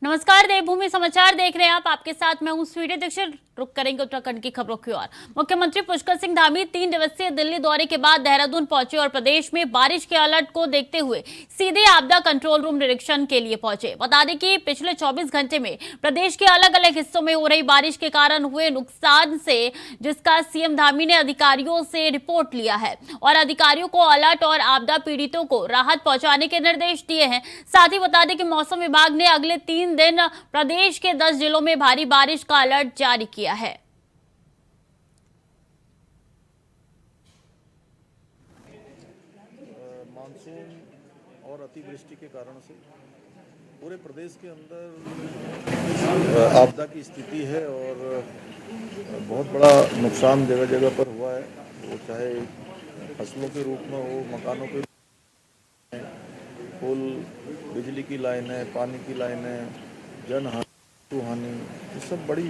नमस्कार, देवभूमि समाचार देख रहे हैं आप। आपके साथ मैं हूं स्वीटी दीक्षित। रुक करेंगे उत्तराखंड की खबरों की ओर। मुख्यमंत्री पुष्कर सिंह धामी 3 दिवसीय दिल्ली दौरे के बाद देहरादून पहुंचे और प्रदेश में बारिश के अलर्ट को देखते हुए सीधे आपदा कंट्रोल रूम निरीक्षण के लिए पहुंचे। बता दें कि पिछले 24 घंटे में प्रदेश के अलग अलग हिस्सों में हो रही बारिश के कारण हुए नुकसान से जिसका सीएम धामी ने अधिकारियों से रिपोर्ट लिया है और अधिकारियों को अलर्ट और आपदा पीड़ितों को राहत पहुंचाने के निर्देश दिए हैं। साथ ही बता दें कि मौसम विभाग ने अगले 3 दिन प्रदेश के 10 जिलों में भारी बारिश का अलर्ट जारी किया है। मानसून और अतिवृष्टि के कारण से पूरे प्रदेश के अंदर आपदा की स्थिति है और बहुत बड़ा नुकसान जगह जगह पर हुआ है। वो चाहे फसलों के रूप में हो, मकानों के, पुल, बिजली की लाइनें, पानी की लाइनें, जनहानि, हानि, ये सब बड़ी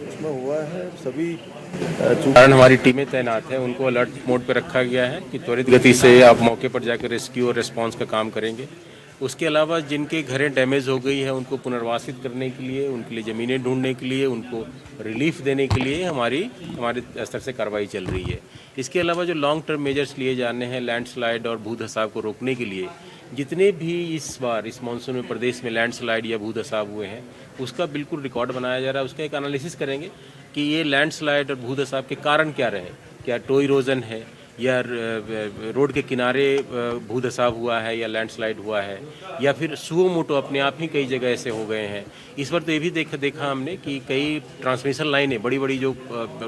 इसमें हुआ है। सभी कारण हमारी टीमें तैनात हैं, उनको अलर्ट मोड पर रखा गया है कि त्वरित गति से आप मौके पर जाकर रेस्क्यू और रिस्पांस का काम करेंगे। उसके अलावा जिनके घरें डैमेज हो गई है उनको पुनर्वासित करने के लिए, उनके लिए ज़मीनें ढूंढने के लिए, उनको रिलीफ देने के लिए हमारे स्तर से कार्रवाई चल रही है। इसके अलावा जो लॉन्ग टर्म मेजर्स लिए जाने हैं, लैंडस्लाइड और भूधसाव को रोकने के लिए, जितने भी इस बार इस मानसून में प्रदेश में लैंडस्लाइड या भूधसाव हुए हैं उसका बिल्कुल रिकॉर्ड बनाया जा रहा है। उसका एक एनालिसिस करेंगे कि ये लैंडस्लाइड और भूधसाव के कारण क्या रहे, क्या टो इरोजन है या रोड के किनारे भूधसाव हुआ है या लैंडस्लाइड हुआ है या फिर सुओ मोटो अपने आप ही कई जगह ऐसे हो गए हैं। इस बार तो ये भी देखा हमने कि कई ट्रांसमिशन लाइनें, बड़ी बड़ी जो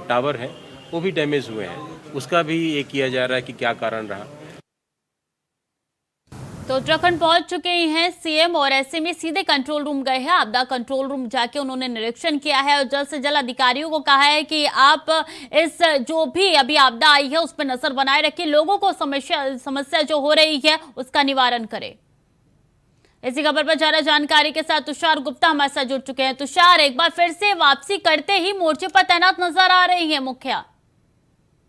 टावर हैं वो भी डैमेज हुए हैं। उसका भी ये किया जा रहा है कि क्या कारण रहा। तो उत्तराखंड पहुंच चुके हैं सीएम और ऐसे में सीधे कंट्रोल रूम गए हैं। आपदा कंट्रोल रूम जाके उन्होंने निरीक्षण किया है और जल्द से जल्द अधिकारियों को कहा है कि आप इस जो भी अभी आपदा आई है उस पर नजर बनाए रखिए, लोगों को समस्या जो हो रही है उसका निवारण करें। इसी खबर पर ज्यादा जानकारी के साथ तुषार गुप्ता हमारे साथ जुड़ चुके हैं। तुषार, एक बार फिर से वापसी करते ही मोर्चे पर तैनात नजर आ रही है मुखिया।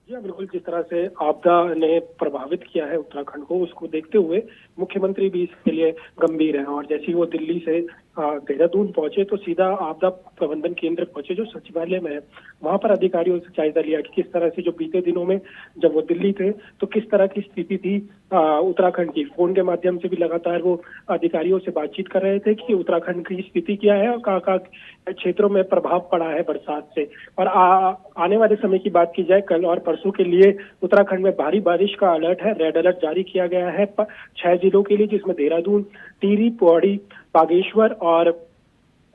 जी हाँ, बिल्कुल। जिस तरह से आपदा ने प्रभावित किया है उत्तराखंड को, उसको देखते हुए मुख्यमंत्री भी इसके लिए गंभीर है और जैसे ही वो दिल्ली से देहरादून पहुंचे तो सीधा आपदा प्रबंधन केंद्र पहुंचे जो सचिवालय में है। वहां पर अधिकारियों से जायजा लिया कि किस तरह से जो बीते दिनों में जब वो दिल्ली थे तो किस तरह की स्थिति थी उत्तराखंड की। फोन के माध्यम से भी लगातार वो अधिकारियों से बातचीत कर रहे थे कि उत्तराखंड की स्थिति क्या है और कहाँ क्षेत्रों में प्रभाव पड़ा है बरसात से। और आने वाले समय की बात की जाए, कल और परसों के लिए उत्तराखंड में भारी बारिश का अलर्ट है, रेड अलर्ट जारी किया गया है 6 जिलों के लिए, जिसमें देहरादून, टिहरी, पौड़ी, बागेश्वर और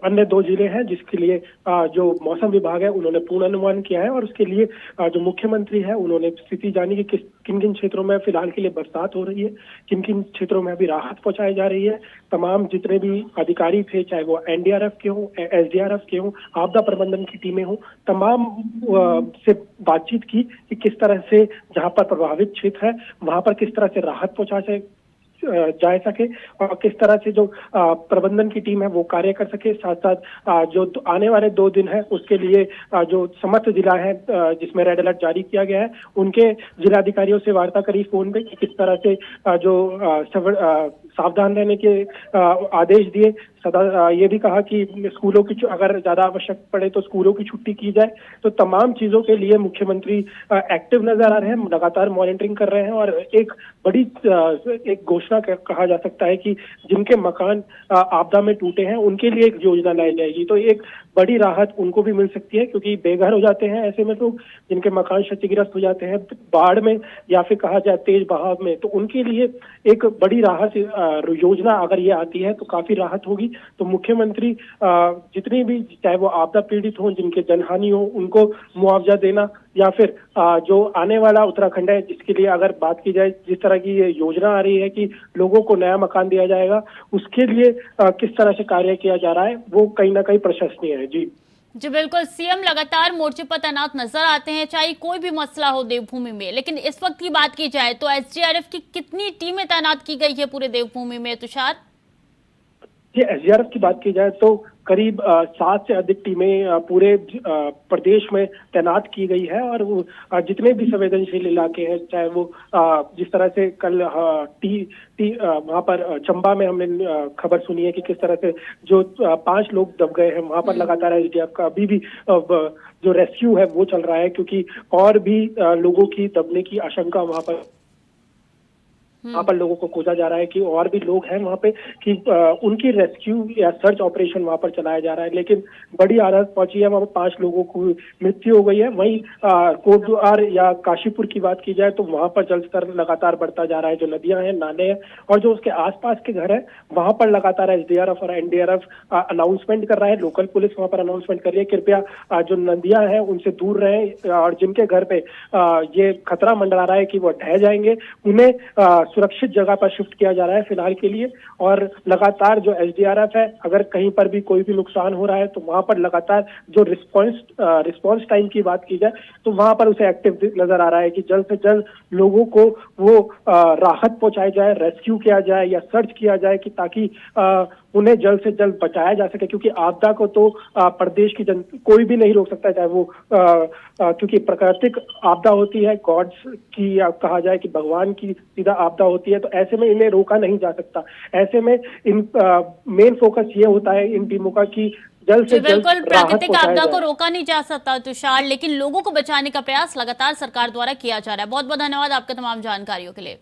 अन्य 2 जिले हैं, जिसके लिए जो मौसम विभाग है उन्होंने पूर्वानुमान किया है। और उसके लिए जो मुख्यमंत्री है उन्होंने स्थिति जानी कि किन किन क्षेत्रों में फिलहाल के लिए बरसात हो रही है, किन किन क्षेत्रों में अभी राहत पहुंचाई जा रही है। तमाम जितने भी अधिकारी थे, चाहे वो एनडीआरएफ के हों, एसडीआरएफ के हों, आपदा प्रबंधन की टीमें हों, तमाम से बातचीत की कि किस तरह से जहां पर प्रभावित क्षेत्र है वहां पर किस तरह से राहत पहुंचा जा सके और किस तरह से जो प्रबंधन की टीम है वो कार्य कर सके। साथ साथ जो आने वाले 2 दिन है उसके लिए जो समस्त जिला है जिसमें रेड अलर्ट जारी किया गया है, उनके जिलाधिकारियों से वार्ता करी फोन पे कि किस तरह से जो सावधान रहने के आदेश दिए। सदा ये भी कहा कि स्कूलों की अगर ज्यादा आवश्यक पड़े तो स्कूलों की छुट्टी की जाए। तो तमाम चीजों के लिए मुख्यमंत्री एक्टिव नजर आ रहे हैं, लगातार मॉनिटरिंग कर रहे हैं और एक बड़ी एक घोषणा कहा जा सकता है कि जिनके मकान आपदा में टूटे हैं उनके लिए एक योजना लाई जाएगी। तो एक बड़ी राहत उनको भी मिल सकती है क्योंकि बेघर हो जाते हैं ऐसे में लोग, जिनके मकान क्षतिग्रस्त हो जाते हैं बाढ़ में या फिर कहा जाए तेज बहाव में, तो उनके लिए एक बड़ी राहत योजना अगर ये आती है तो काफी राहत होगी। तो मुख्यमंत्री जितनी भी, चाहे वो आपदा पीड़ित हो, जिनके जनहानि हो, उनको मुआवजा देना या फिर जो आने वाला उत्तराखंड है जिसके लिए अगर बात की जाए, जिस तरह की ये योजना आ रही है कि लोगों को नया मकान दिया जाएगा, उसके लिए किस तरह से कार्य किया जा रहा है वो कहीं ना कहीं प्रशंसनीय है। जी जी बिल्कुल, सीएम लगातार मोर्चे पर तैनात नजर आते हैं चाहे कोई भी मसला हो देवभूमि में। लेकिन इस वक्त की बात की जाए तो एसडीआरएफ की कितनी टीमें तैनात की गई है पूरे देवभूमि में, तुषार? ये एसडीआरएफ की बात की जाए तो करीब 7 से अधिक टीमें पूरे प्रदेश में तैनात की गई है और वो जितने भी संवेदनशील इलाके हैं, चाहे वो जिस तरह से कल वहां पर चंबा में हमने खबर सुनी है कि किस तरह से जो 5 लोग दब गए हैं, वहां पर लगातार एसडीआरएफ का अभी भी जो रेस्क्यू है वो चल रहा है, क्योंकि और भी लोगों की दबने की आशंका वहां पर लोगों को खोजा जा रहा है कि और भी लोग हैं वहां पे कि उनकी रेस्क्यू या सर्च ऑपरेशन वहां पर चलाया जा रहा है। लेकिन बड़ी हालत पहुंची है, वहां पर 5 लोगों को मृत्यु हो गई है। वहीं कोटद्वार या काशीपुर की बात की जाए तो वहां पर जलस्तर लगातार बढ़ता जा रहा है। जो नदियां हैं, नाले हैं और जो उसके आसपास के घर है, वहां पर लगातार एसडीआरएफ और एनडीआरएफ अनाउंसमेंट कर रहा है। लोकल पुलिस वहां पर अनाउंसमेंट कर रही है कृपया जो नदियां हैं उनसे दूर रहें और जिनके घर पे ये खतरा मंडरा रहा है कि वो ढह जाएंगे, उन्हें सुरक्षित जगह पर शिफ्ट किया जा रहा है फिलहाल के लिए। और लगातार जो एसडीआरएफ है, अगर कहीं पर भी कोई भी नुकसान हो रहा है तो वहां पर लगातार जो रिस्पांस टाइम की बात की जाए तो वहां पर उसे एक्टिव नजर आ रहा है कि जल्द से जल्द लोगों को वो राहत पहुंचाई जाए, रेस्क्यू किया जाए या सर्च किया जाए कि ताकि उन्हें जल्द से जल्द बचाया जा सके। क्योंकि आपदा को तो प्रदेश की कोई भी नहीं रोक सकता, चाहे वो क्योंकि प्राकृतिक आपदा होती है, गॉड्स की या कहा जाए कि भगवान की सीधा आपदा होती है, तो ऐसे में इन्हें रोका नहीं जा सकता। ऐसे में इन मेन फोकस ये होता है इन टीमों का कि जल्द से जल्द बिल्कुल प्राकृतिक आपदा को रोका नहीं जा सकता तुषार, लेकिन लोगों को बचाने का प्रयास लगातार सरकार द्वारा किया जा रहा है। बहुत बहुत धन्यवाद आपके तमाम जानकारियों के लिए।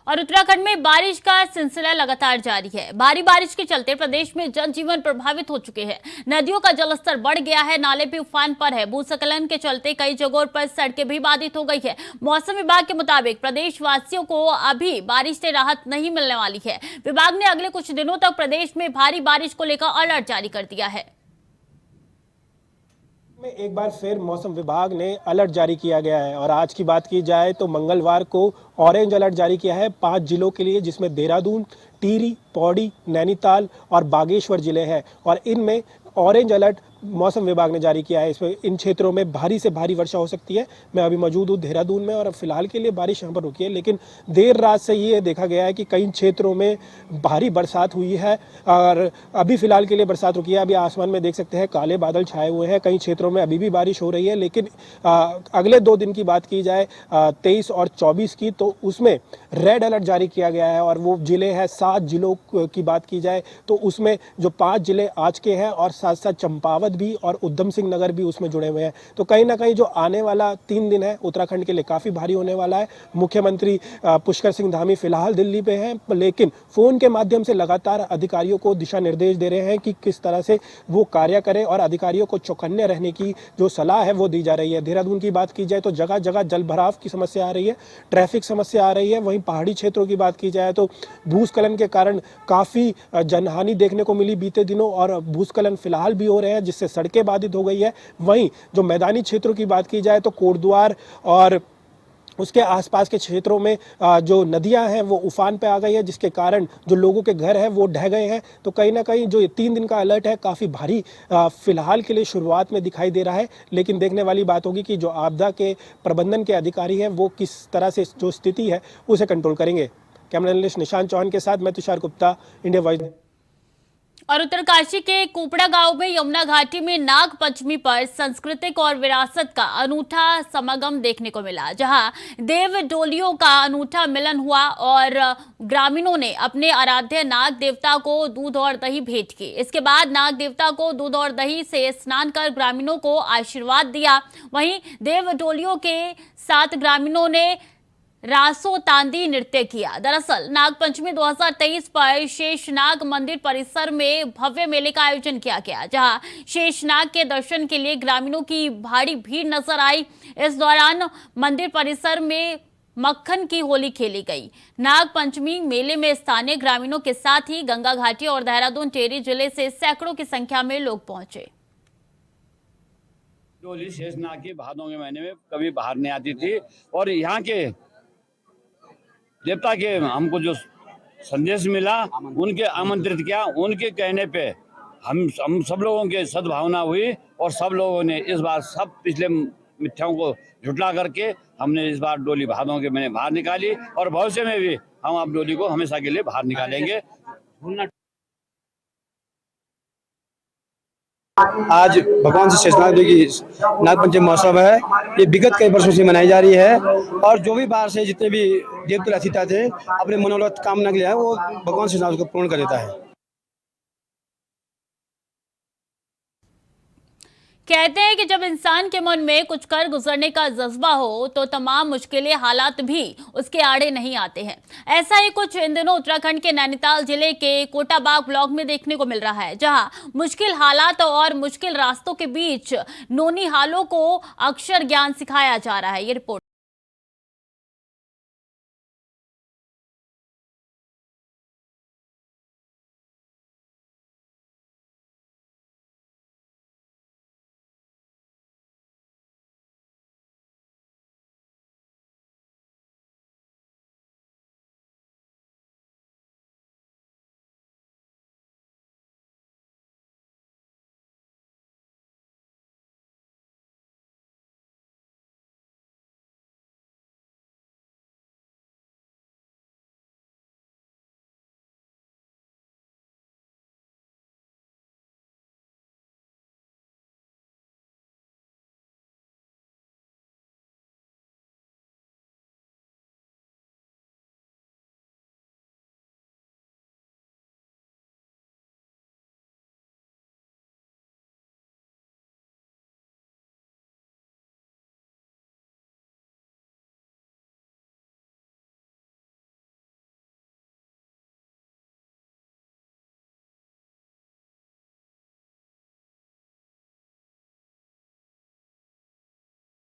और उत्तराखंड में बारिश का सिलसिला लगातार जारी है। भारी बारिश के चलते प्रदेश में जनजीवन प्रभावित हो चुके हैं। नदियों का जलस्तर बढ़ गया है, नाले भी उफान पर है। भूस्खलन के चलते कई जगहों पर सड़कें भी बाधित हो गई है। मौसम विभाग के मुताबिक प्रदेश वासियों को अभी बारिश से राहत नहीं मिलने वाली है। विभाग ने अगले कुछ दिनों तक प्रदेश में भारी बारिश को लेकर अलर्ट जारी कर दिया है। में एक बार फिर मौसम विभाग ने अलर्ट जारी किया गया है और आज की बात की जाए तो मंगलवार को ऑरेंज अलर्ट जारी किया है 5 जिलों के लिए, जिसमें देहरादून, टिहरी, पौड़ी, नैनीताल और बागेश्वर जिले हैं। और इनमें ऑरेंज अलर्ट मौसम विभाग ने जारी किया है। इसमें इन क्षेत्रों में भारी से भारी वर्षा हो सकती है। मैं अभी मौजूद हूँ देहरादून में और फिलहाल के लिए बारिश यहाँ पर रुकी है, लेकिन देर रात से ये देखा गया है कि कई क्षेत्रों में भारी बरसात हुई है और अभी फिलहाल के लिए बरसात रुकी है। अभी आसमान में देख सकते हैं काले बादल छाए हुए हैं। कई क्षेत्रों में अभी भी बारिश हो रही है, लेकिन अगले 2 दिन की बात की जाए 23 और 24 की, तो उसमें रेड अलर्ट जारी किया गया है। और वो जिले हैं 7 जिलों की बात की जाए तो उसमें जो 5 जिले आज के हैं और साथ साथ चंपावत भी और उधम सिंह नगर भी उसमें जुड़े हुए हैं। तो कहीं ना कहीं जो आने वाला 3 दिन है उत्तराखंड के लिए काफ़ी भारी होने वाला है। मुख्यमंत्री पुष्कर सिंह धामी फिलहाल दिल्ली पे हैं, लेकिन फ़ोन के माध्यम से लगातार अधिकारियों को दिशा निर्देश दे रहे हैं कि किस तरह से वो कार्य करें और अधिकारियों को चौकन्ने रहने की जो सलाह है वो दी जा रही है। देहरादून की बात की जाए तो जगह जगह जल भराव की समस्या आ रही है, ट्रैफिक समस्या आ रही है। वहीं पहाड़ी क्षेत्रों की बात की जाए तो भूस्खलन के कारण काफ़ी जनहानि देखने को मिली बीते दिनों और भूस्खलन फिलहाल भी हो रहे हैं, जिससे सड़कें बाधित हो गई है। वहीं जो मैदानी क्षेत्रों की बात की जाए तो कोटद्वार और उसके आसपास के क्षेत्रों में जो नदियां हैं वो उफान पे आ गई है, जिसके कारण जो लोगों के घर हैं वो ढह गए हैं। तो कहीं ना कहीं जो 3 दिन का अलर्ट है काफ़ी भारी फिलहाल के लिए शुरुआत में दिखाई दे रहा है, लेकिन देखने वाली बात होगी कि जो आपदा के प्रबंधन के अधिकारी हैं वो किस तरह से जो स्थिति है उसे कंट्रोल करेंगे। कैमरा जर्नलिस्ट निशांत चौहान के साथ मैं तुषार गुप्ता, इंडिया वॉइस। और उत्तरकाशी के कुपड़ा गांव में यमुना घाटी में नाग पंचमी पर सांस्कृतिक और विरासत का अनूठा समागम देखने को मिला, जहां देव डोलियों का अनूठा मिलन हुआ और ग्रामीणों ने अपने आराध्य नाग देवता को दूध और दही भेंट की। इसके बाद नाग देवता को दूध और दही से स्नान कर ग्रामीणों को आशीर्वाद दिया। वहीं देव डोलियों के साथ ग्रामीणों ने रासो तांदी नृत्य किया। दरअसल नागपंचमी 2023 पर शेषनाग मंदिर परिसर में भव्य मेले का आयोजन किया गया, जहां शेषनाग के दर्शन के लिए ग्रामीणों की भारी भीड़ नजर आई। इस दौरान मंदिर परिसर में मक्खन की होली खेली गई। नाग पंचमी मेले में स्थानीय ग्रामीणों के साथ ही गंगा घाटी और देहरादून टिहरी जिले से सैकड़ों की संख्या में लोग पहुंचे। डोली शेषनाग की भादों के महीने में कभी बाहर नहीं आती थी और यहाँ के देवता के हमको जो संदेश मिला उनके आमंत्रित किया। उनके कहने पे हम सब लोगों के सद्भावना हुई और सब लोगों ने इस बार सब पिछले मिथ्याओं को झुटला करके हमने इस बार डोली भादों के मैंने बाहर निकाली और भविष्य में भी हम आप डोली को हमेशा के लिए बाहर निकालेंगे। आज भगवान श्री शेषनाग जी की नागपंचमी महोत्सव है। ये विगत कई वर्षों से मनाई जा रही है और जो भी बाहर से जितने भी देवता अतिथि थे अपने मनोरथ कामना के लिए वो भगवान शेषनाग को पूर्ण कर देता है। कहते हैं कि जब इंसान के मन में कुछ कर गुजरने का जज्बा हो तो तमाम मुश्किलें हालात भी उसके आड़े नहीं आते हैं। ऐसा ही कुछ इन दिनों उत्तराखंड के नैनीताल जिले के कोटाबाग ब्लॉक में देखने को मिल रहा है, जहां मुश्किल हालात और मुश्किल रास्तों के बीच नौनिहालों को अक्षर ज्ञान सिखाया जा रहा है। ये रिपोर्ट।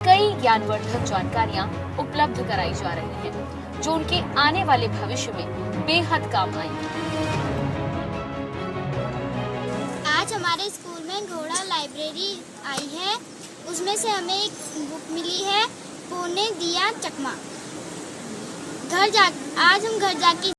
कई ज्ञानवर्धक जानकारियां उपलब्ध कराई जा रही हैं, जो उनके आने वाले भविष्य में बेहद काम आएंगी। आज हमारे स्कूल में घोड़ा लाइब्रेरी आई है, उसमें से हमें एक बुक मिली है, पौने दिया चकमा। आज हम घर जाके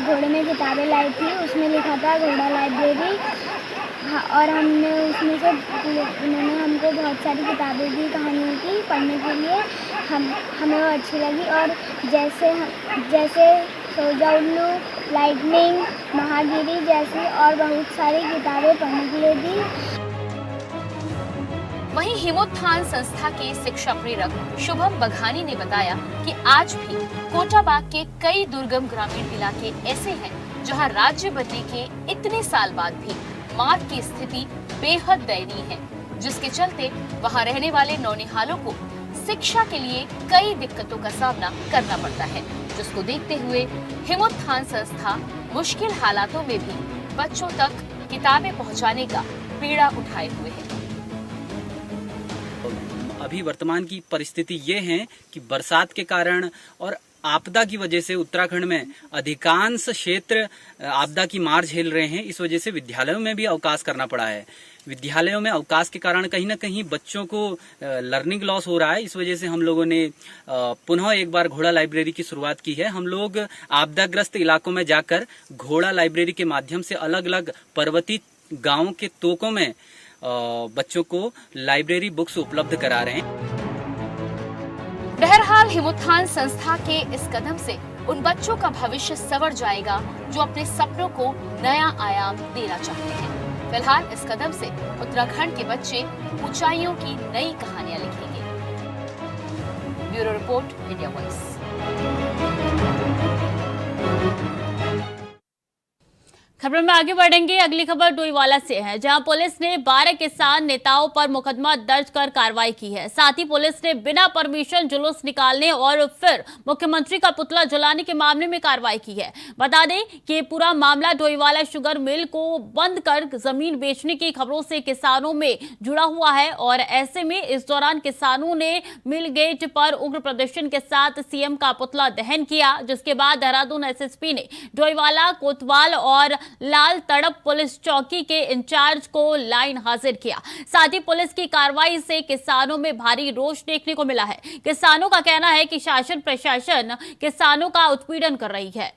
घोड़े में किताबें लाई थी, उसमें लिखा था घोड़ा लाइब्रेरी। और हमने उसमें से उन्होंने हमको बहुत सारी किताबें दी कहानियों की पढ़ने के लिए। हमें वो अच्छी लगी और जैसे सोजा उल्लू, लाइटनिंग, महागिरी जैसी और बहुत सारी किताबें पढ़ने के लिए दी। वहीं हिमोत्थान संस्था के शिक्षा प्रेरक शुभम बघानी ने बताया कि आज भी कोटाबाग के कई दुर्गम ग्रामीण इलाके ऐसे हैं जहां राज्य बनने के इतने साल बाद भी मार्ग की स्थिति बेहद दयनीय है, जिसके चलते वहां रहने वाले नौनिहालों को शिक्षा के लिए कई दिक्कतों का सामना करना पड़ता है, जिसको देखते हुए हिमोत्थान संस्था मुश्किल हालातों में भी बच्चों तक किताबें पहुंचाने का बीड़ा उठाए हुए है। अभी वर्तमान की परिस्थिति ये है कि बरसात के कारण और आपदा की वजह से उत्तराखंड में अधिकांश क्षेत्र आपदा की मार झेल रहे हैं। इस वजह से विद्यालयों में भी अवकाश करना पड़ा है। विद्यालयों में अवकाश के कारण कहीं ना कहीं बच्चों को लर्निंग लॉस हो रहा है। इस वजह से हम लोगों ने पुनः एक बार घोड़ा लाइब्रेरी की शुरुआत की है। हम लोग आपदाग्रस्त इलाकों में जाकर घोड़ा लाइब्रेरी के माध्यम से अलग अलग पर्वतीय गांवों के तोकों में बच्चों को लाइब्रेरी बुक्स उपलब्ध करा रहे हैं। बहरहाल हिमोत्थान संस्था के इस कदम से उन बच्चों का भविष्य संवर जाएगा जो अपने सपनों को नया आयाम देना चाहते हैं। फिलहाल इस कदम से उत्तराखंड के बच्चे ऊंचाइयों की नई कहानियां लिखेंगे। Bureau report, India voice. खबर में आगे बढ़ेंगे। अगली खबर डोईवाला से है, जहां पुलिस ने 12 किसान नेताओं पर मुकदमा दर्ज कर कार्रवाई की है। साथ ही पुलिस ने बिना परमिशन जुलूस निकालने और फिर मुख्यमंत्री का पुतला जलाने के मामले में कार्रवाई की है। बता दें कि पूरा मामला डोईवाला शुगर मिल को बंद कर जमीन बेचने की खबरों से किसानों में जुड़ा हुआ है और ऐसे में इस दौरान किसानों ने मिल गेट पर उग्र प्रदर्शन के साथ सीएम का पुतला दहन किया, जिसके बाद देहरादून एसएसपी ने डोईवाला, कोतवाल और लाल तड़प पुलिस चौकी के इंचार्ज को लाइन हाजिर किया। साथ ही पुलिस की कार्रवाई से किसानों में भारी रोष देखने को मिला है। किसानों का कहना है कि शासन प्रशासन किसानों का उत्पीड़न कर रही है।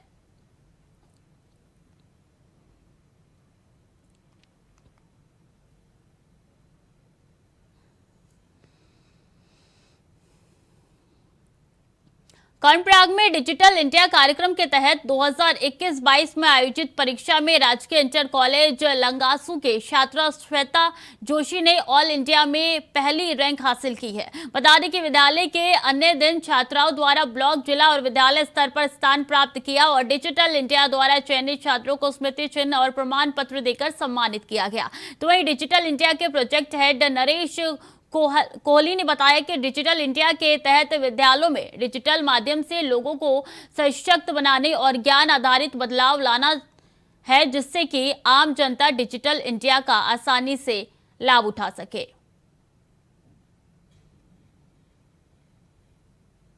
कर्णप्रयाग में डिजिटल इंडिया कार्यक्रम के तहत 2021-22 में आयोजित परीक्षा में राजकीय इंटर कॉलेज लंगासू के छात्रा श्वेता जोशी ने ऑल इंडिया में पहली रैंक हासिल की है। बता दें कि विद्यालय के अन्य दिन छात्राओं द्वारा ब्लॉक, जिला और विद्यालय स्तर पर स्थान प्राप्त किया और डिजिटल इंडिया द्वारा चयनित छात्रों को स्मृति चिन्ह और प्रमाण पत्र देकर सम्मानित किया गया। तो वहीं डिजिटल इंडिया के प्रोजेक्ट हेड नरेश कोहली ने बताया कि डिजिटल इंडिया के तहत विद्यालयों में डिजिटल माध्यम से लोगों को सशक्त बनाने और ज्ञान आधारित बदलाव लाना है, जिससे कि आम जनता डिजिटल इंडिया का आसानी से लाभ उठा सके।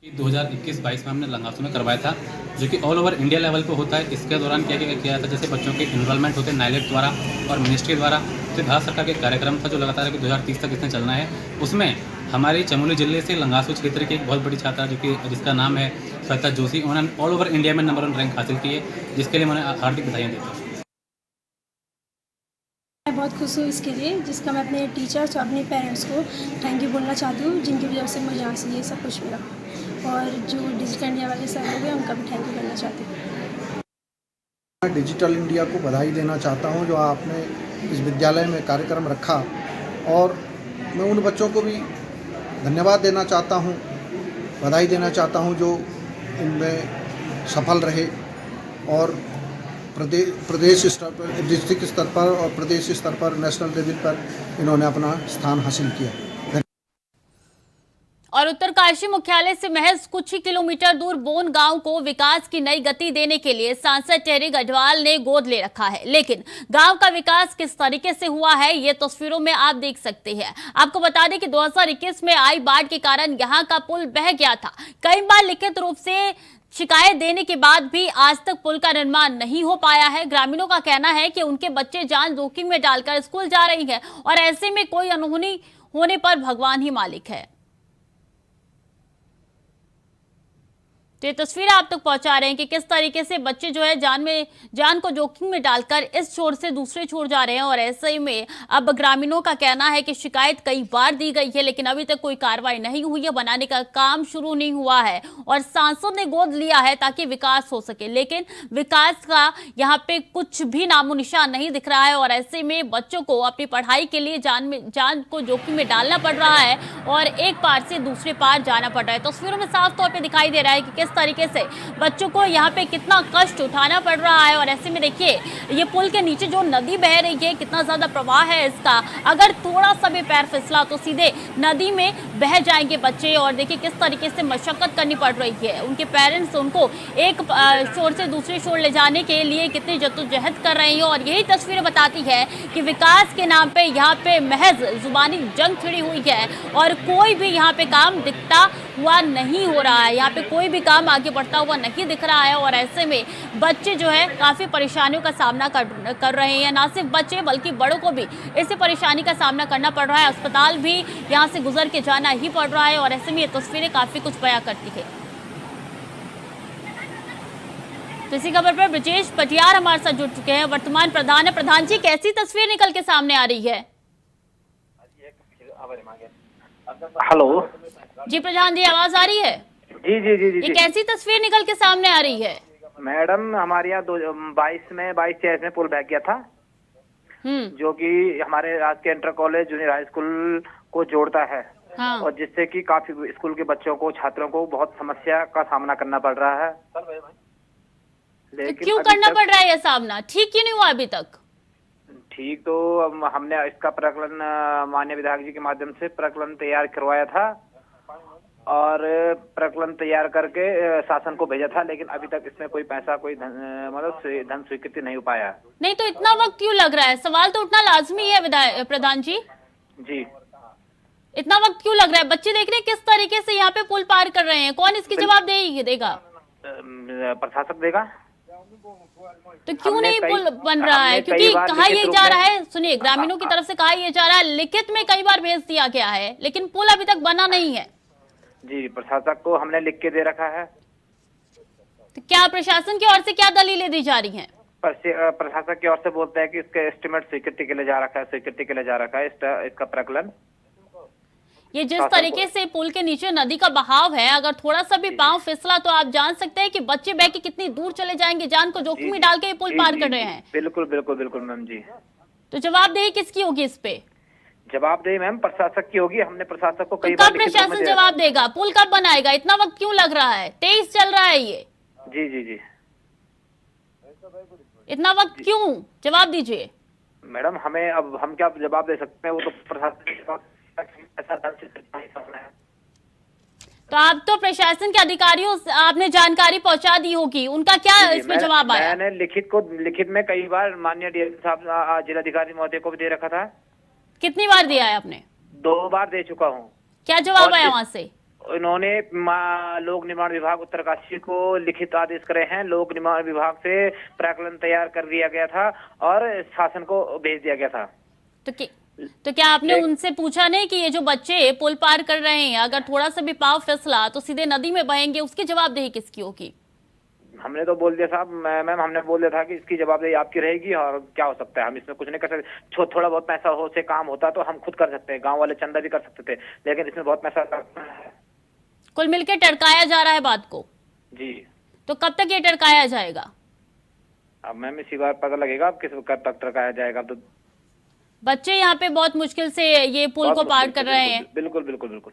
2021-22 में हमने लंगासू में करवाया था, जो कि ऑल ओवर इंडिया लेवल पे होता है। इसके दौरान क्या किया था, जैसे बच्चों के इन्वॉल्वमेंट होते हैं नाइलेट द्वारा और मिनिस्ट्री द्वारा। तो भारत सरकार के कार्यक्रम था जो लगातार कि 2030 तक इसने चलना है। उसमें हमारी चमोली जिले से लंगासू क्षेत्र की एक बहुत बड़ी छात्रा जिसका नाम है श्वेता जोशी, उन्होंने ऑल ओवर इंडिया में नंबर 1 रैंक हासिल की है, जिसके लिए मैंने हार्दिक बधाइयाँ देता हूँ। मैं बहुत खुश हूँ इसके लिए, जिसका मैं अपने टीचर्स और अपने पेरेंट्स को थैंक यू बोलना चाहती हूँ, जिनकी वजह से मुझे यहाँ से ये सब कुछ मिला। और जो डिजिटल इंडिया वाले सर लोग हैं उनका भी थैंक यू करना चाहती हूँ। मैं डिजिटल इंडिया को बधाई देना चाहता हूँ जो आपने इस विद्यालय में कार्यक्रम रखा, और मैं उन बच्चों को भी धन्यवाद देना चाहता हूँ, बधाई देना चाहता हूँ जो इनमें सफल रहे और प्रदेश स्तर पर, डिस्ट्रिक्ट स्तर पर और प्रदेश स्तर पर, नेशनल लेवल पर इन्होंने अपना स्थान हासिल किया। और उत्तरकाशी मुख्यालय से महज कुछ ही किलोमीटर दूर बोन गांव को विकास की नई गति देने के लिए सांसद टेरी गढ़वाल ने गोद ले रखा है, लेकिन गांव का विकास किस तरीके से हुआ है ये तस्वीरों में आप देख सकते हैं। आपको बता दें कि 2021 में आई बाढ़ के कारण यहां का पुल बह गया था। कई बार लिखित रूप से शिकायत देने के बाद भी आज तक पुल का निर्माण नहीं हो पाया है। ग्रामीणों का कहना है कि उनके बच्चे जान जोखिम में डालकर स्कूल जा रही हैं और ऐसे में कोई अनहोनी होने पर भगवान ही मालिक है। तो ये तस्वीर आप तक पहुंचा रहे हैं कि किस तरीके से बच्चे जो है जान को जोखिम में डालकर इस छोर से दूसरे छोर जा रहे हैं और ऐसे ही में अब ग्रामीणों का कहना है कि शिकायत कई बार दी गई है, लेकिन अभी तक कोई कार्रवाई नहीं हुई है, बनाने का काम शुरू नहीं हुआ है और सांसद ने गोद लिया है ताकि विकास हो सके, लेकिन विकास का यहाँ पे कुछ भी नामो निशान नहीं दिख रहा है और ऐसे में बच्चों को अपनी पढ़ाई के लिए जान को जोखिम में डालना पड़ रहा है और एक पार से दूसरे पार जाना पड़ रहा है। तस्वीरों में साफ तौर पर दिखाई दे रहा है कि तरीके से बच्चों को यहाँ पे कितना कष्ट उठाना पड़ रहा है और ऐसे में देखिए ये पुल के नीचे जो नदी बह रही है, कितना ज्यादा प्रवाह है इसका। अगर थोड़ा सा भी पैर फिसला तो सीधे नदी में बह जाएंगे बच्चे और देखिए किस तरीके से मशक्कत करनी पड़ रही है। उनके पेरेंट्स उनको एक शोर से दूसरे शोर ले जाने के लिए कितनी जद्दोजहद कर रहे हैं और यही तस्वीरें बताती है कि विकास के नाम पे यहाँ पे महज जुबानी जंग छिड़ी हुई है और कोई भी यहाँ पे काम दिखता हुआ नहीं हो रहा है। यहाँ पे कोई भी काम आगे बढ़ता हुआ नहीं दिख रहा है और ऐसे में बच्चे जो है काफी परेशानियों का सामना कर रहे हैं। ना सिर्फ बच्चे बल्कि बड़ों को भी इसी परेशानी का सामना करना पड़ रहा है। अस्पताल भी यहाँ से गुजर के जाना ही पड़ रहा है और ऐसे में ये तस्वीरें काफी कुछ बयां करती है। तो इसी खबर पर ब्रजेश पटियार हमारे साथ जुड़ चुके हैं, वर्तमान प्रधान है। प्रधान जी, कैसी तस्वीर निकल के सामने आ रही है? हेलो जी प्रधान जी, आवाज आ रही है? जी जी जी जी ये कैसी तस्वीर निकल के सामने आ रही है? मैडम, हमारे यहाँ 22-23 में पुल बह गया था, जो कि हमारे राजकीय inter college junior high school को जोड़ता है। हाँ। और जिससे कि काफी स्कूल के बच्चों को, छात्रों को बहुत समस्या का सामना करना पड़ रहा है। लेकिन तो क्यों अभी करना तक पड़ रहा है यह सामना? ठीक क्यों नहीं हुआ अभी तक? ठीक तो हमने इसका प्रकलन माननीय विधायक जी के माध्यम से प्रकलन तैयार करवाया था और प्रकलन तैयार करके शासन को भेजा था, लेकिन अभी तक इसमें कोई पैसा कोई धन स्वीकृति नहीं हो पाया। नहीं तो इतना वक्त क्यों लग रहा है? सवाल तो उठना लाजमी है विधायक प्रधान जी। जी इतना वक्त क्यों लग रहा है? बच्चे देख रहे हैं किस तरीके से यहाँ पे पुल पार कर रहे हैं, कौन इसकी जवाब देगा? प्रशासक देगा। तो क्यों नहीं पुल बन रहा है? क्योंकि कहा ये जा रहा है, सुनिए, ग्रामीणों की तरफ से कहा यह जा रहा है, लिखित में कई बार भेज दिया गया है, लेकिन पुल अभी तक बना नहीं है। जी, प्रशासक को हमने लिख के दे रखा है। तो क्या प्रशासन की ओर से क्या दलीलें दी जा रही हैं? प्रशासक की ओर से बोलते हैं कि इसका एस्टिमेट स्वीकृति के लिए जा रखा है इसका प्रकलन। ये जिस तरीके से पुल के नीचे नदी का बहाव है, अगर थोड़ा सा भी पांव फिसला तो आप जान सकते हैं कि बच्चे बह के कितनी दूर चले जाएंगे, जान को जोखिम में डाल के ये पुल पार कर रहे हैं। बिल्कुल बिल्कुल बिल्कुल मैम जी। तो जवाबदेही किसकी होगी इस पे? जवाबदेही मैम प्रशासक की होगी। हमने प्रशासक को कई तो बार कब प्रशासन जवाब देगा? पुल कब बनाएगा? इतना वक्त क्यों लग रहा है? 23 चल रहा है ये। जी जी जी, इतना वक्त क्यों? जवाब दीजिए मैडम। हमें अब हम क्या जवाब दे सकते हैं, वो तो प्रशासन। तो आप तो प्रशासन के अधिकारियों से आपने जानकारी पहुंचा दी होगी, उनका क्या इसमें जवाब आया? मैंने लिखित में कई बार माननीय डीएसपी साहब जिलाधिकारी महोदय को भी दे रखा था। कितनी बार दिया है आपने? 2 बार दे चुका हूँ। क्या जवाब आया वहाँ से? उन्होंने लोक निर्माण विभाग उत्तरकाशी को लिखित आदेश करे हैं। लोक निर्माण विभाग से प्रकलन तैयार कर दिया गया था और शासन को भेज दिया गया था। तो क्या आपने उनसे पूछा नहीं कि ये जो बच्चे पुल पार कर रहे हैं, अगर थोड़ा सा भी पाँव फिसला तो सीधे नदी में बहेंगे, उसकी जवाबदेही किसकी होगी? हमने तो बोल दिया साहब, मैम हमने बोल दिया था कि इसकी जवाबदेही आपकी रहेगी और क्या हो सकता है, हम इसमें कुछ नहीं कर सकते। थोड़ा बहुत पैसा हो से काम होता तो हम खुद कर सकते हैं, गांव वाले चंदा भी कर सकते थे, लेकिन इसमें बहुत पैसा है। कुल मिलकर टरकाया जा रहा है बात को। जी, तो कब तक ये टरकाया जाएगा? अब मैम इसी बार पता लगेगा अब किस कब तक टरकाया जाएगा। तो बच्चे यहाँ पे बहुत मुश्किल से ये पुल को पार कर रहे हैं। बिल्कुल बिल्कुल बिल्कुल।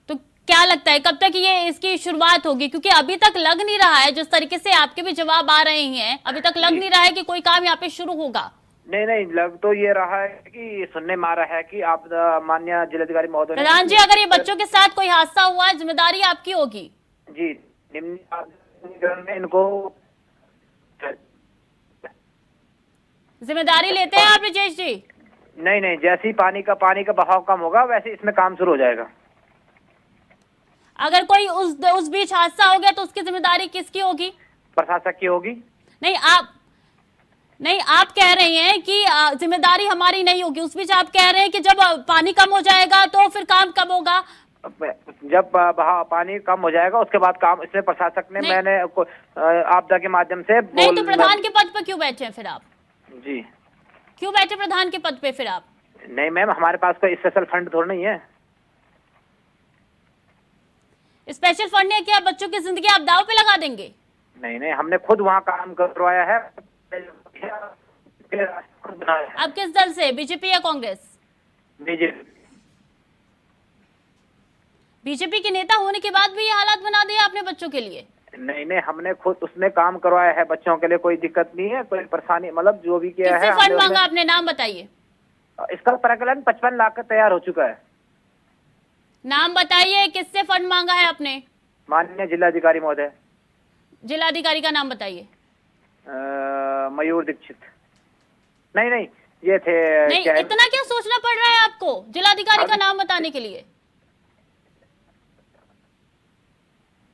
तो क्या लगता है कब तक ये इसकी शुरुआत होगी? क्योंकि अभी तक लग नहीं रहा है, जिस तरीके से आपके भी जवाब आ रहे हैं, अभी तक लग नहीं रहा है कि कोई काम यहाँ पे शुरू होगा। नहीं, लग तो ये रहा है कि सुनने में आ रहा है कि आप माननीय जिलाधिकारी महोदय। प्रधान जी, अगर ये बच्चों के साथ कोई हादसा हुआ है, जिम्मेदारी आपकी होगी। जी, निम्न इनको जिम्मेदारी लेते हैं आप ब्रजेश जी? नहीं, जैसे ही पानी का बहाव कम होगा वैसे इसमें काम शुरू हो जाएगा। अगर कोई उस बीच हादसा हो गया तो उसकी जिम्मेदारी किसकी होगी? प्रशासक की होगी। नहीं, आप कह रहे हैं कि जिम्मेदारी हमारी नहीं होगी, उस बीच आप कह रहे हैं कि जब पानी कम हो जाएगा तो फिर काम कब होगा? जब पानी कम हो जाएगा उसके बाद काम इसमें प्रशासक ने मैंने आपदा के माध्यम से नहीं तो प्रधान के पद पर क्यों बैठे हैं फिर आप? जी, क्यों बैठे प्रधान के पद पे फिर आप? नहीं मैम, हमारे पास कोई स्पेशल फंड थोड़ा नहीं है। स्पेशल फंड है क्या? बच्चों की जिंदगी आप दाव पे लगा देंगे? नहीं, हमने खुद वहाँ काम करवाया है। आप किस दल से, बीजेपी या कांग्रेस? बीजेपी के नेता होने के बाद भी ये हालात बना दिए आपने बच्चों के लिए? नहीं, हमने खुद उसमें काम करवाया है बच्चों के लिए, कोई दिक्कत नहीं है, कोई परेशानी, मतलब जो भी किया है। किससे फंड मांगा आपने, नाम बताइए। इसका प्रकलन 55 लाख का तैयार हो चुका है। नाम बताइए, किससे फंड मांगा है आपने? माननीय जिलाधिकारी महोदय। जिलाधिकारी का नाम बताइए। मयूर दीक्षित। नहीं, ये थे। नहीं, इतना क्यों सोचना पड़ रहा है आपको जिलाधिकारी का नाम बताने के लिए?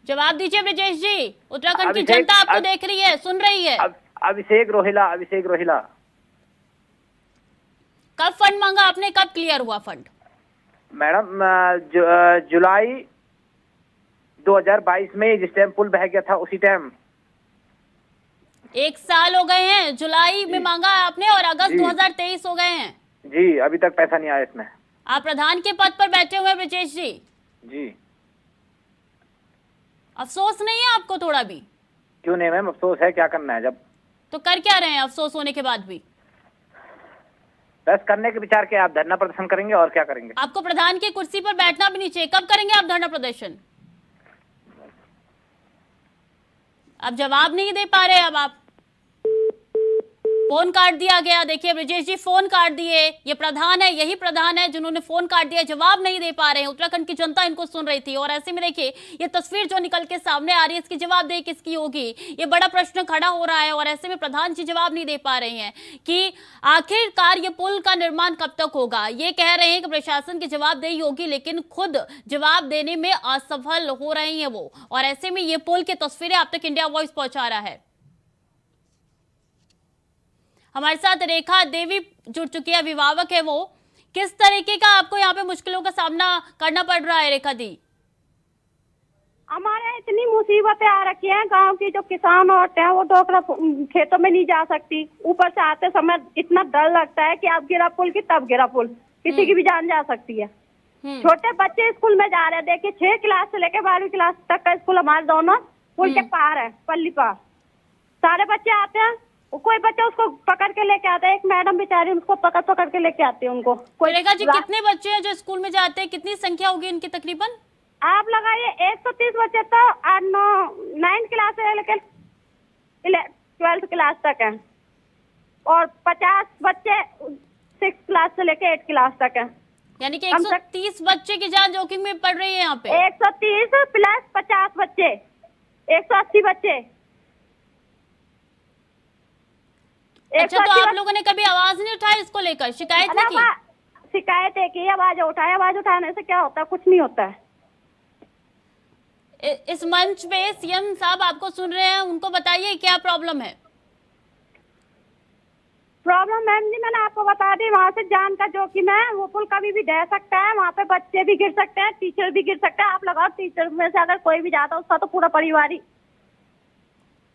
जवाब दीजिए ब्रजेश जी, उत्तराखंड की जनता आपको देख रही है, सुन रही है। अभिषेक रोहिला। कब फंड मांगा आपने, कब क्लियर हुआ फंड? मैडम जुलाई 2022 में जिस टाइम पुल बह गया था उसी टाइम। 1 साल हो गए हैं, जुलाई में मांगा आपने और अगस्त 2023 हो गए हैं। जी, अभी तक पैसा नहीं आया इसमें। आप प्रधान के पद पर बैठे हुए हैं ब्रजेश जी। जी, अफसोस नहीं है आपको थोड़ा भी? क्यों नहीं मैम, अफसोस है, क्या करना है जब। तो कर क्या रहे हैं अफसोस होने के बाद भी? बस करने के विचार के, आप धरना प्रदर्शन करेंगे और क्या करेंगे। आपको प्रधान की कुर्सी पर बैठना भी नहीं चाहिए। कब करेंगे आप धरना प्रदर्शन? अब जवाब नहीं दे पा रहे, अब आप फोन काट दिया गया। देखिए ब्रिजेश जी फोन काट दिए, ये प्रधान है, यही प्रधान है जिन्होंने फोन काट दिया, जवाब नहीं दे पा रहे हैं। उत्तराखंड की जनता इनको सुन रही थी और ऐसे में देखिए ये तस्वीर जो निकल के सामने आ रही है, इसकी जवाबदेही किसकी होगी, ये बड़ा प्रश्न खड़ा हो रहा है। और ऐसे में प्रधान जी जवाब नहीं दे पा रहे हैं कि आखिरकार ये पुल का निर्माण कब तक होगा। ये कह रहे हैं कि प्रशासन की जवाबदेही होगी, लेकिन खुद जवाब देने में असफल हो रहे हैं वो। और ऐसे में ये पुल की तस्वीरें अब तक इंडिया वॉइस पहुंचा रहा है। हमारे साथ रेखा देवी जुड़ चुकी है, अभिभावक है वो। किस तरीके का आपको यहाँ पे मुश्किलों का सामना करना पड़ रहा है रेखा दी? हमारे यहाँ इतनी मुसीबतें आ रखी हैं, गांव की जो किसान औरतें हैं वो डोकरा खेतों में नहीं जा सकती। ऊपर से आते समय इतना डर लगता है कि अब गिरा पुल की तब गिरा पुल, किसी की भी जान जा सकती है। छोटे बच्चे स्कूल में जा रहे हैं, देखिए 6 क्लास से लेकर 12वीं क्लास तक का स्कूल हमारे दोनों पुल के पार है, पल्ली पार। सारे बच्चे आते हैं, कोई बच्चा उसको पकड़ के लेके आता है, एक मैडम बेचारी उसको पकड़ के लेके आती है उनको। रेखा जी कितने बच्चे हैं जो स्कूल में जाते हैं, कितनी संख्या होगी इनकी तकरीबन? आप लगाइए 130 बच्चे तो 9th क्लास से लेकर 12th क्लास तक है, और 50 बच्चे 6th क्लास से लेकर 8th क्लास तक है। यानी कि 130 बच्चे की जान जोखिम में पड़ रही है यहाँ पे। 130 प्लस 50 बच्चे, 180 बच्चे। अच्छा, तो आप लोगों ने कभी आवाज नहीं उठाई इसको लेकर, शिकायत नहीं की? शिकायत है कि आवाज उठाने से क्या होता है, कुछ नहीं होता है। इस मंच पे सीएम साहब आपको सुन रहे हैं, उनको बताइए क्या प्रॉब्लम है। प्रॉब्लम मैम जी मैंने आपको बता दी, वहाँ से जान का जोखिम है, वो पुल कभी भी ढह सकता है, वहाँ पे बच्चे भी गिर सकते हैं, टीचर भी गिर सकते हैं। आप लगाओ टीचर में से अगर कोई भी जाता है उसका तो पूरा परिवार ही।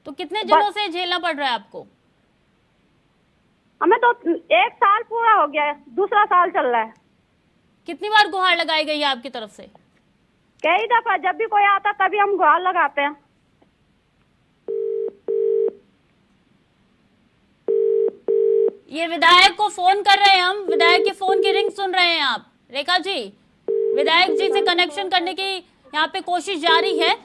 तो कितने दिनों से झेलना पड़ रहा है आपको? हमें तो 1 साल पूरा हो गया है, दूसरा साल चल रहा है। कितनी बार गुहार लगाई गई है आपकी तरफ से? कई दफा, जब भी कोई आता तभी हम गुहार लगाते हैं। ये विधायक को फोन कर रहे हैं हम, विधायक के फोन की रिंग सुन रहे हैं आप। रेखा जी, विधायक जी से कनेक्शन करने की यहाँ पे कोशिश जारी है।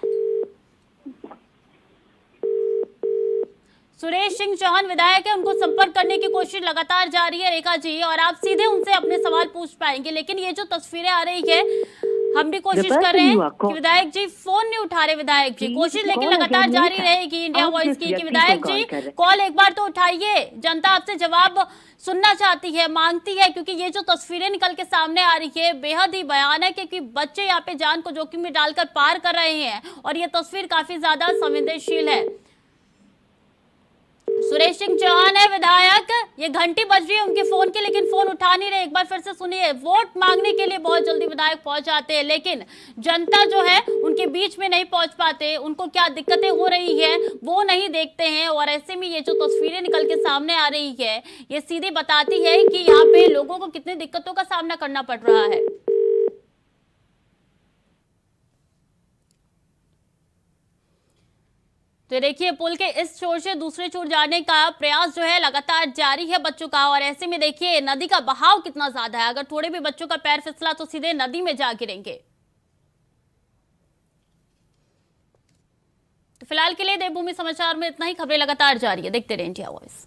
सुरेश सिंह चौहान विधायक है, उनको संपर्क करने की कोशिश लगातार जारी है रेखा जी, और आप सीधे उनसे अपने सवाल पूछ पाएंगे। लेकिन ये जो तस्वीरें आ रही है, हम भी कोशिश कर रहे हैं कि विधायक जी फोन नहीं उठा रहे, विधायक जी कोशिश लेकिन लगातार जारी रहेगी इंडिया वॉइस की कि विधायक जी कॉल एक बार तो उठाइए, जनता आपसे जवाब सुनना चाहती है, मांगती है, क्योंकि ये जो तस्वीरें निकल के सामने आ रही है बेहद ही भयानक है, क्योंकि बच्चे यहाँ पे जान को जोखिम में डालकर पार कर रहे हैं और ये तस्वीर काफी ज्यादा संवेदनशील है। सुरेश सिंह चौहान है विधायक, ये घंटी बज रही है उनके फोन की, लेकिन फोन उठा नहीं रहे। एक बार फिर से सुनिए, वोट मांगने के लिए बहुत जल्दी विधायक पहुंच जाते हैं, लेकिन जनता जो है उनके बीच में नहीं पहुंच पाते, उनको क्या दिक्कतें हो रही है वो नहीं देखते हैं। और ऐसे में ये जो तस्वीरें निकल के सामने आ रही है, ये सीधे बताती है कि यहाँ पे लोगों को कितनी दिक्कतों का सामना करना पड़ रहा है। तो देखिए पुल के इस छोर से दूसरे छोर जाने का प्रयास जो है लगातार जारी है बच्चों का, और ऐसे में देखिए नदी का बहाव कितना ज्यादा है, अगर थोड़े भी बच्चों का पैर फिसला तो सीधे नदी में जा गिरेंगे। तो फिलहाल के लिए देवभूमि समाचार में इतना ही, खबरें लगातार जारी है, देखते रहिए इंडिया वॉइस।